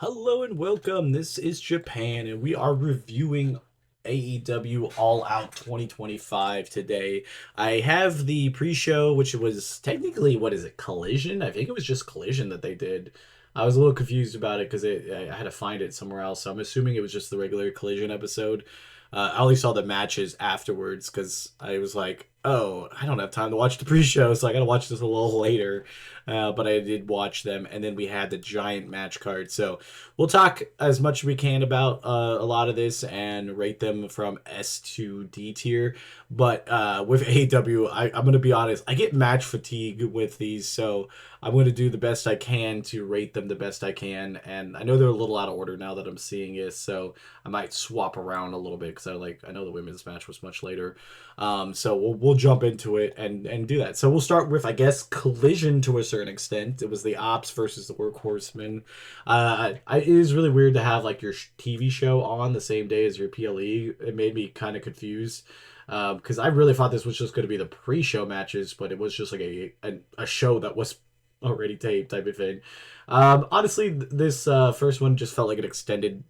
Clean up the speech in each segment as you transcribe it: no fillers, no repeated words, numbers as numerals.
Hello and welcome. This is Japan, and we are reviewing AEW All Out 2025 today. I have the pre-show, which was technically, what is it, Collision? I think it was just Collision that they did. I was a little confused about it because I had to find it somewhere else, so I'm assuming it was just the regular Collision episode. I only saw the matches afterwards because I was like, oh, I don't have time to watch the pre-show, so I gotta watch this a little later. But I did watch them, and then we had the giant match card. So we'll talk as much as we can about a lot of this and rate them from S to D tier. But with AEW, I'm going to be honest, I get match fatigue with these, so I'm going to do the best I can to rate them the best I can. And I know they're a little out of order now that I'm seeing it, so I might swap around a little bit because I know the women's match was much later. So we'll jump into it and do that. So we'll start with, I guess, Collision to a certain extent. It was the Ops versus the Workhorsemen. It is really weird to have like your TV show on the same day as your PLE. It made me kind of confused because I really thought this was just going to be the pre-show matches, but it was just like a show that was already taped type of thing. Honestly, this first one just felt like an extended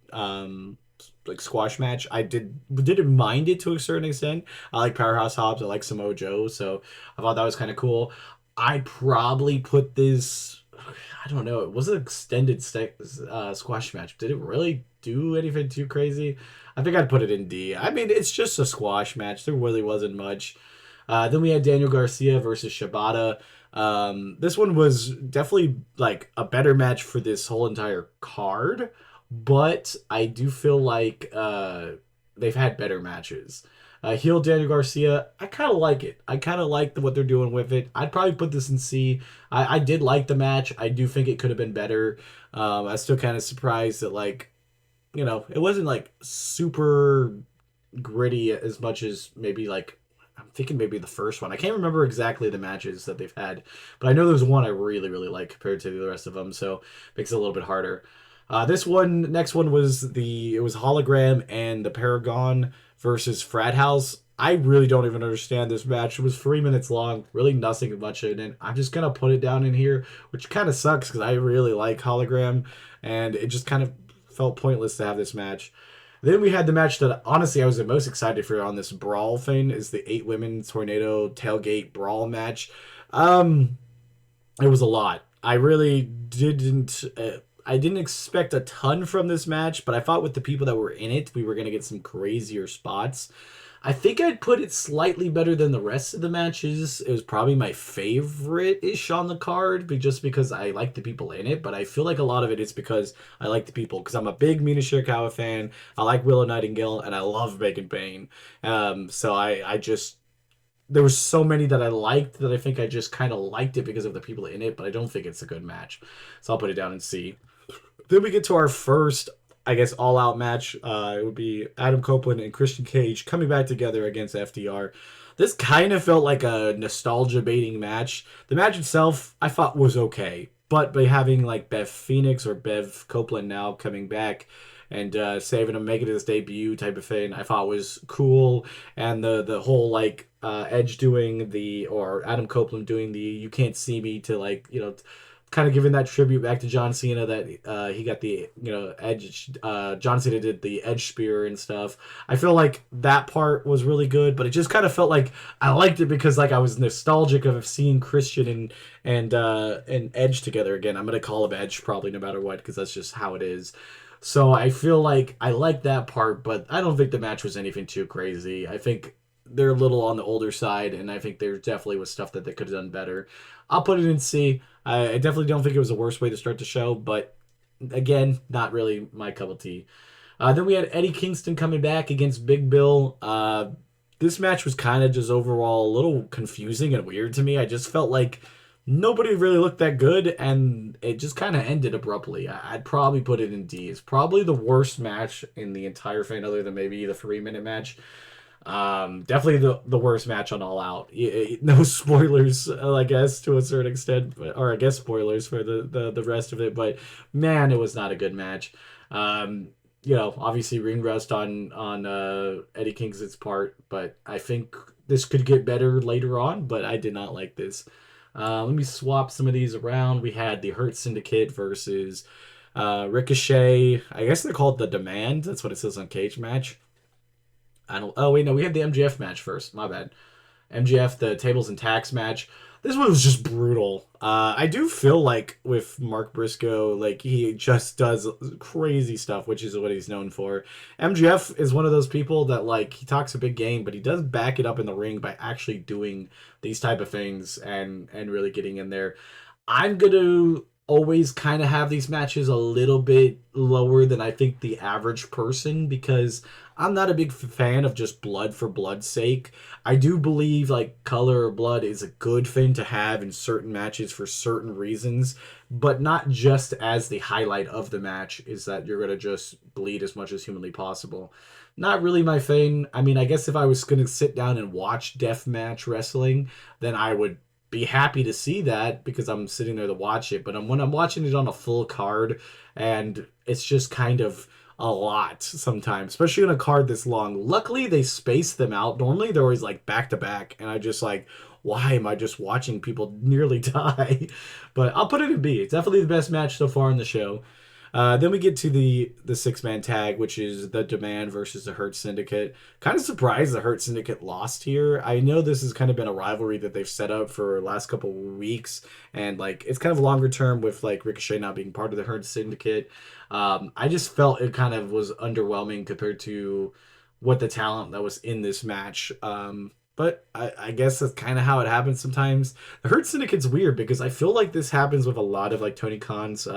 like squash match. I didn't mind it to a certain extent. I like Powerhouse Hobbs. I like Samoa Joe, so I thought that was kind of cool. I probably put this. I don't know. It was an extended squash match. Did it really do anything too crazy? I think I'd put it in D. I mean, it's just a squash match. There really wasn't much. Then we had Daniel Garcia versus Shibata. This one was definitely like a better match for this whole entire card, but I do feel like they've had better matches. Heel Daniel Garcia, I kind of like it. I kind of like what they're doing with it. I'd probably put this in C. I did like the match. I do think it could have been better. I was still kind of surprised that it wasn't like super gritty as much as maybe like I'm thinking maybe the first one. I can't remember exactly the matches that they've had, but I know there's one I really really like compared to the rest of them, so it makes it a little bit harder. Next one was it was Hologram and the Paragon versus Frat House. I really don't even understand this match. It was 3 minutes long, really nothing much in it. I'm just gonna put it down in here, which kind of sucks because I really like Hologram, and it just kind of felt pointless to have this match. Then we had the match that honestly I was the most excited for on this brawl thing is the 8 women tornado tailgate brawl match. Um, it was a lot. I really didn't. I didn't expect a ton from this match, but I thought with the people that were in it, we were gonna get some crazier spots. I think I'd put it slightly better than the rest of the matches. It was probably my favorite ish on the card, but just because I like the people in it. But I feel like a lot of it is because I like the people. Because I'm a big Mina Shirakawa fan. I like Willow Nightingale, and I love Megan Payne. So I just there was so many that I liked that I think I just kind of liked it because of the people in it. But I don't think it's a good match, so I'll put it down and C. Then we get to our first, I guess, all out match. It would be Adam Copeland and Christian Cage coming back together against FDR. This kind of felt like a nostalgia baiting match. The match itself, I thought, was okay. But by having like Bev Phoenix or Bev Copeland now coming back and saving him, making his debut type of thing, I thought was cool. And the whole like Edge doing or Adam Copeland doing the "You Can't See Me" to kind of giving that tribute back to John Cena that he got the edge. John Cena did the edge spear and stuff. I feel like that part was really good, but it just kind of felt like I liked it because like I was nostalgic of seeing Christian and Edge together again. I'm gonna call him Edge probably no matter what because that's just how it is. So I feel like I like that part, but I don't think the match was anything too crazy. I think they're a little on the older side, and I think there definitely was stuff that they could have done better. I'll put it in C. I definitely don't think it was the worst way to start the show, but again, not really my cup of tea. Then we had Eddie Kingston coming back against Big Bill. This match was kind of just overall a little confusing and weird to me. I just felt like nobody really looked that good, and it just kind of ended abruptly. I'd probably put it in D. It's probably the worst match in the entire thing, other than maybe the 3 minute match. Definitely the worst match on All Out. No spoilers, I guess to a certain extent, or I guess spoilers for the rest of it. But man, it was not a good match. Obviously ring rust on Eddie Kingston's part, but I think this could get better later on. But I did not like this. Let me swap some of these around. We had the Hurt Syndicate versus Ricochet, I guess they're called the Demand. That's what it says on Cage Match. I don't. Oh wait, no, we had the MGF match first. My bad. MGF, the tables and tax match. This one was just brutal. I do feel like with Mark Briscoe, like he just does crazy stuff, which is what he's known for. MGF is one of those people that like he talks a big game, but he does back it up in the ring by actually doing these type of things and really getting in there. I'm gonna always kind of have these matches a little bit lower than I think the average person because I'm not a big fan of just blood for blood's sake. I do believe like color or blood is a good thing to have in certain matches for certain reasons, but not just as the highlight of the match is that you're gonna just bleed as much as humanly possible. Not really my thing. I mean, I guess if I was gonna sit down and watch deathmatch wrestling, then I would be happy to see that because I'm sitting there to watch it. But when I'm watching it on a full card, and it's just kind of a lot sometimes, especially on a card this long. Luckily, they space them out. Normally, they're always like back to back, and I just like, why am I just watching people nearly die? But I'll put it in B. It's definitely the best match so far in the show. Then we get to the six-man tag, which is the Demand versus the Hurt Syndicate. Kind of surprised the Hurt Syndicate lost here. I know this has kind of been a rivalry that they've set up for the last couple weeks, and like it's kind of longer term with like Ricochet not being part of the Hurt Syndicate. I just felt it kind of was underwhelming compared to what the talent that was in this match. But I guess that's kind of how it happens sometimes. The Hurt Syndicate's weird because I feel like this happens with a lot of like Tony Khan's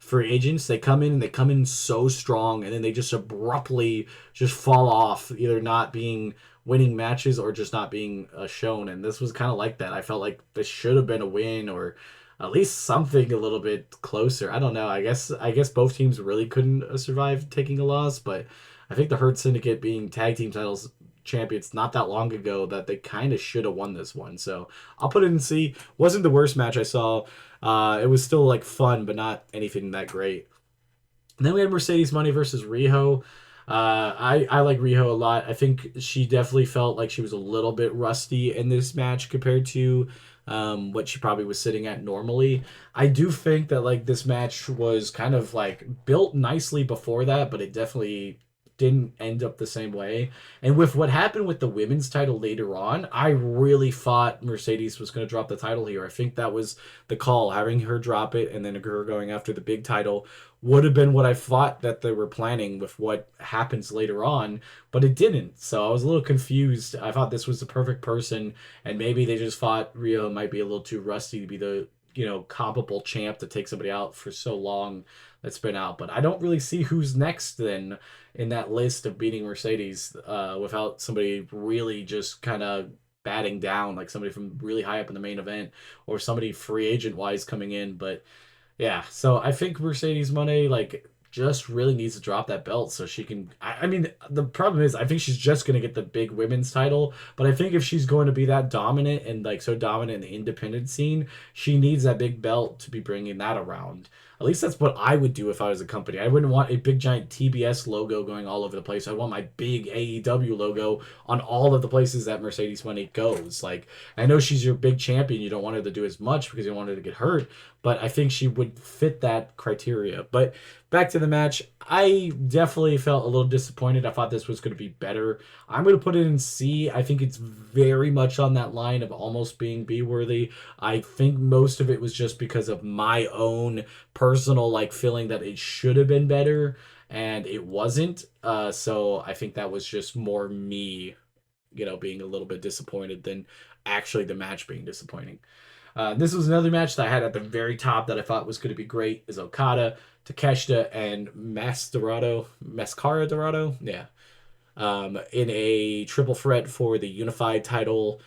free agents. They come in and they come in so strong and then they just abruptly just fall off, either not being winning matches or just not being shown. And this was kind of like that. I felt like this should have been a win or at least something a little bit closer. I don't know. I guess both teams really couldn't survive taking a loss, but I think the Hurt Syndicate being tag team titles champions not that long ago that they kind of should have won this one. So I'll put it in C. Wasn't the worst match I saw. It was still like fun, but not anything that great. And then we had Mercedes Money versus Riho. I like Riho a lot. I think she definitely felt like she was a little bit rusty in this match compared to what she probably was sitting at normally. I do think that like this match was kind of like built nicely before that, but it definitely didn't end up the same way. And with what happened with the women's title later on, I really thought Mercedes was going to drop the title here. I think that was the call, having her drop it and then her going after the big title would have been what I thought that they were planning with what happens later on, but it didn't. So I was a little confused. I thought this was the perfect person, and maybe they just thought Rio might be a little too rusty to be the comparable champ to take somebody out for so long that's been out. But I don't really see who's next then in that list of beating Mercedes without somebody really just kind of batting down, like somebody from really high up in the main event or somebody free agent wise coming in. But yeah, so I think Mercedes Moné like just really needs to drop that belt so she can. I mean, the problem is I think she's just gonna get the big women's title, but I think if she's going to be that dominant and like so dominant in the independent scene, she needs that big belt to be bringing that around. At least that's what I would do if I was a company. I wouldn't want a big giant TBS logo going all over the place. I want my big AEW logo on all of the places that Mercedes Moné goes. Like I know she's your big champion, you don't want her to do as much because you don't want her to get hurt, but I think she would fit that criteria. But back to the match, I definitely felt a little disappointed. I thought this was going to be better. I'm going to put it in C. I think it's very much on that line of almost being B worthy. I think most of it was just because of my own personal like feeling that it should have been better and it wasn't. So I think that was just more me, being a little bit disappointed than actually the match being disappointing. This was another match that I had at the very top that I thought was going to be great is Okada, Takeshita, and Mascara Dorado. Yeah. In a triple threat for the unified title.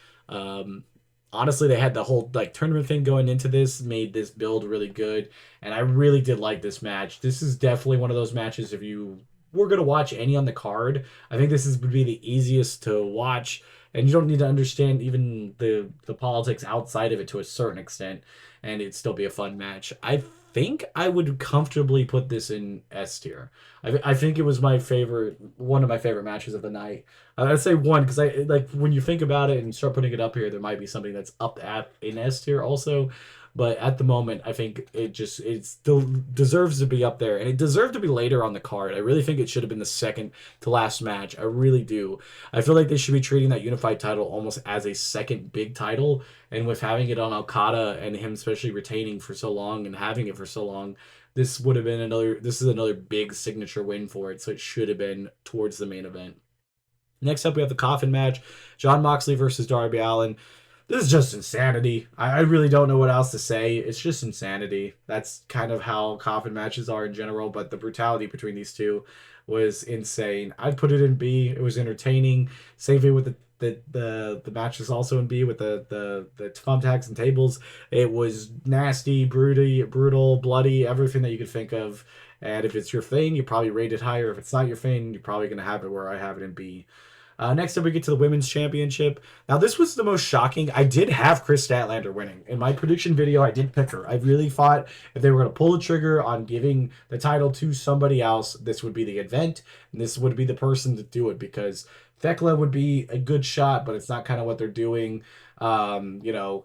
Honestly, they had the whole like tournament thing going into this, made this build really good, and I really did like this match. This is definitely one of those matches if you were going to watch any on the card, I think this would be the easiest to watch, and you don't need to understand even the politics outside of it to a certain extent, and it'd still be a fun match. I think I would comfortably put this in S tier. I think it was one of my favorite matches of the night. I'd say one because I like when you think about it and start putting it up here, there might be something that's up at in S tier also. But at the moment, I think it still deserves to be up there, and it deserved to be later on the card. I really think it should have been the second to last match. I really do. I feel like they should be treating that unified title almost as a second big title, and with having it on Okada and him especially retaining for so long and having it for so long, this would have been another. This is another big signature win for it, so it should have been towards the main event. Next up, we have the coffin match: John Moxley versus Darby Allin. This is just insanity. I really don't know what else to say. It's just insanity. That's kind of how coffin matches are in general, but the brutality between these two was insane. I'd put it in B. It was entertaining. Same thing with the matches also in B with the thumbtacks and tables. It was nasty, brutal, bloody, everything that you could think of. And if it's your thing, you probably rate it higher. If it's not your thing, you're probably gonna have it where I have it in B. Next up, we get to the women's championship. Now, this was the most shocking. I did have Chris Statlander winning. In my prediction video, I did pick her. I really thought if they were going to pull the trigger on giving the title to somebody else, this would be the event, and this would be the person to do it because Thekla would be a good shot, but it's not kind of what they're doing. Um, you know,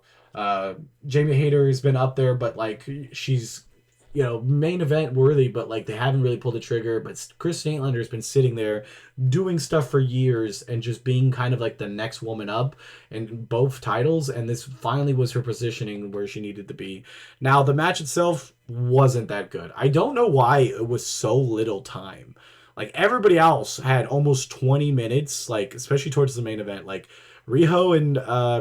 Jamie Hayter has been up there, but like she's main event worthy, but like they haven't really pulled the trigger. But Chris Statlander's been sitting there doing stuff for years and just being kind of like the next woman up in both titles. And this finally was her positioning where she needed to be. Now, the match itself wasn't that good. I don't know why it was so little time. Like everybody else had almost 20 minutes, like especially towards the main event. Like Riho and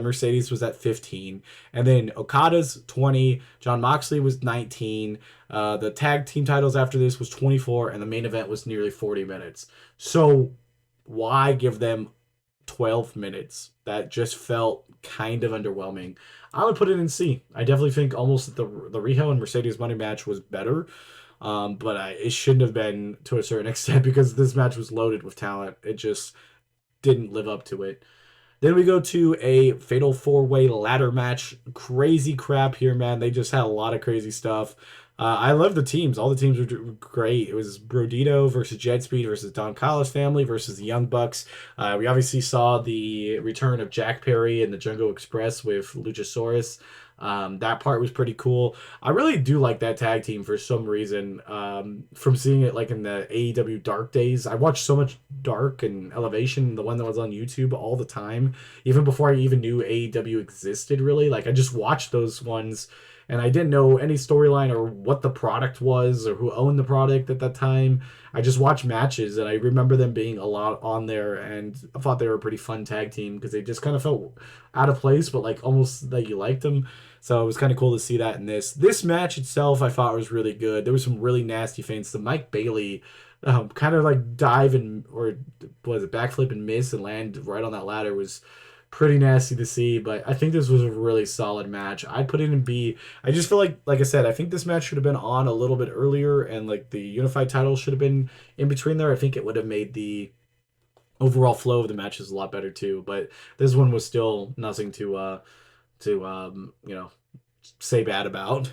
Mercedes was at 15, and then Okada's 20. John Moxley was 19. The tag team titles after this was 24, and the main event was nearly 40 minutes. So why give them 12 minutes? That just felt kind of underwhelming. I would put it in C. I definitely think almost the Riho and Mercedes money match was better. But it shouldn't have been to a certain extent because this match was loaded with talent. It just didn't live up to it. Then we go to a fatal four-way ladder match. Crazy crap here, man. They just had a lot of crazy stuff. I love the teams. All the teams were great. It was Brodito versus Jet Speed versus Don Callis family versus the Young Bucks. We obviously saw the return of Jack Perry and the Jungle Express with Luchasaurus. That part was pretty cool. I really do like that tag team for some reason. From seeing it like in the AEW Dark days, I watched so much Dark and Elevation, the one that was on YouTube all the time, even before I even knew AEW existed. Really, like I just watched those ones, and I didn't know any storyline or what the product was or who owned the product at that time. I just watched matches, and I remember them being a lot on there, and I thought they were a pretty fun tag team because they just kind of felt out of place, but like almost like you liked them. So it was kind of cool to see that in this. This match itself, I thought was really good. There was some really nasty feints. The Mike Bailey kind of like dive and or was it backflip and miss and land right on that ladder was pretty nasty to see. But I think this was a really solid match. I'd put it in B. I just feel like I said, I think this match should have been on a little bit earlier, and like the unified title should have been in between there. I think it would have made the overall flow of the matches a lot better too. But this one was still nothing to say bad about.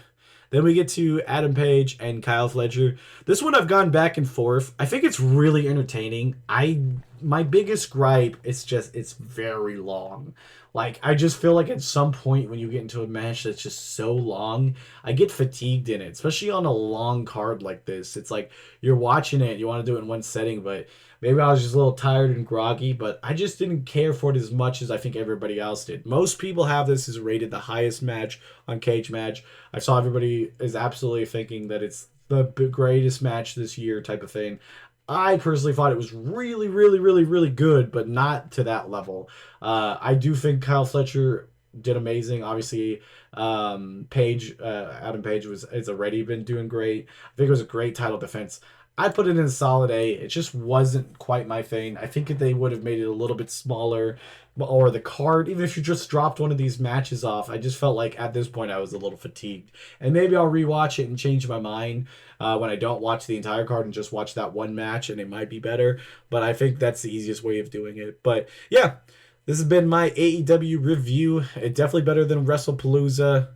Then we get to Adam Page and Kyle Fletcher. This one I've gone back and forth. I think it's really entertaining. My biggest gripe is just it's very long. Like I just feel like at some point when you get into a match that's just so long, I get fatigued in it, especially on a long card like this. It's like you're watching it, you want to do it in one setting, but maybe I was just a little tired and groggy, but I just didn't care for it as much as I think everybody else did. Most people have this as rated the highest match on Cage Match. I saw everybody is absolutely thinking that it's the greatest match this year type of thing. I personally thought it was really, really, really, really good, but not to that level. I do think Kyle Fletcher did amazing. Obviously, Adam Page has already been doing great. I think it was a great title defense. I put it in a solid A. It just wasn't quite my thing. I think if they would have made it a little bit smaller, or the card, even if you just dropped one of these matches off, I just felt like at this point I was a little fatigued. And maybe I'll rewatch it and change my mind when I don't watch the entire card and just watch that one match, and it might be better. But I think that's the easiest way of doing it. But yeah, this has been my AEW review. It's definitely better than WrestlePalooza.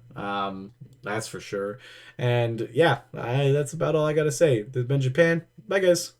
That's for sure. And yeah, that's about all I gotta say. This has been Japan. Bye, guys.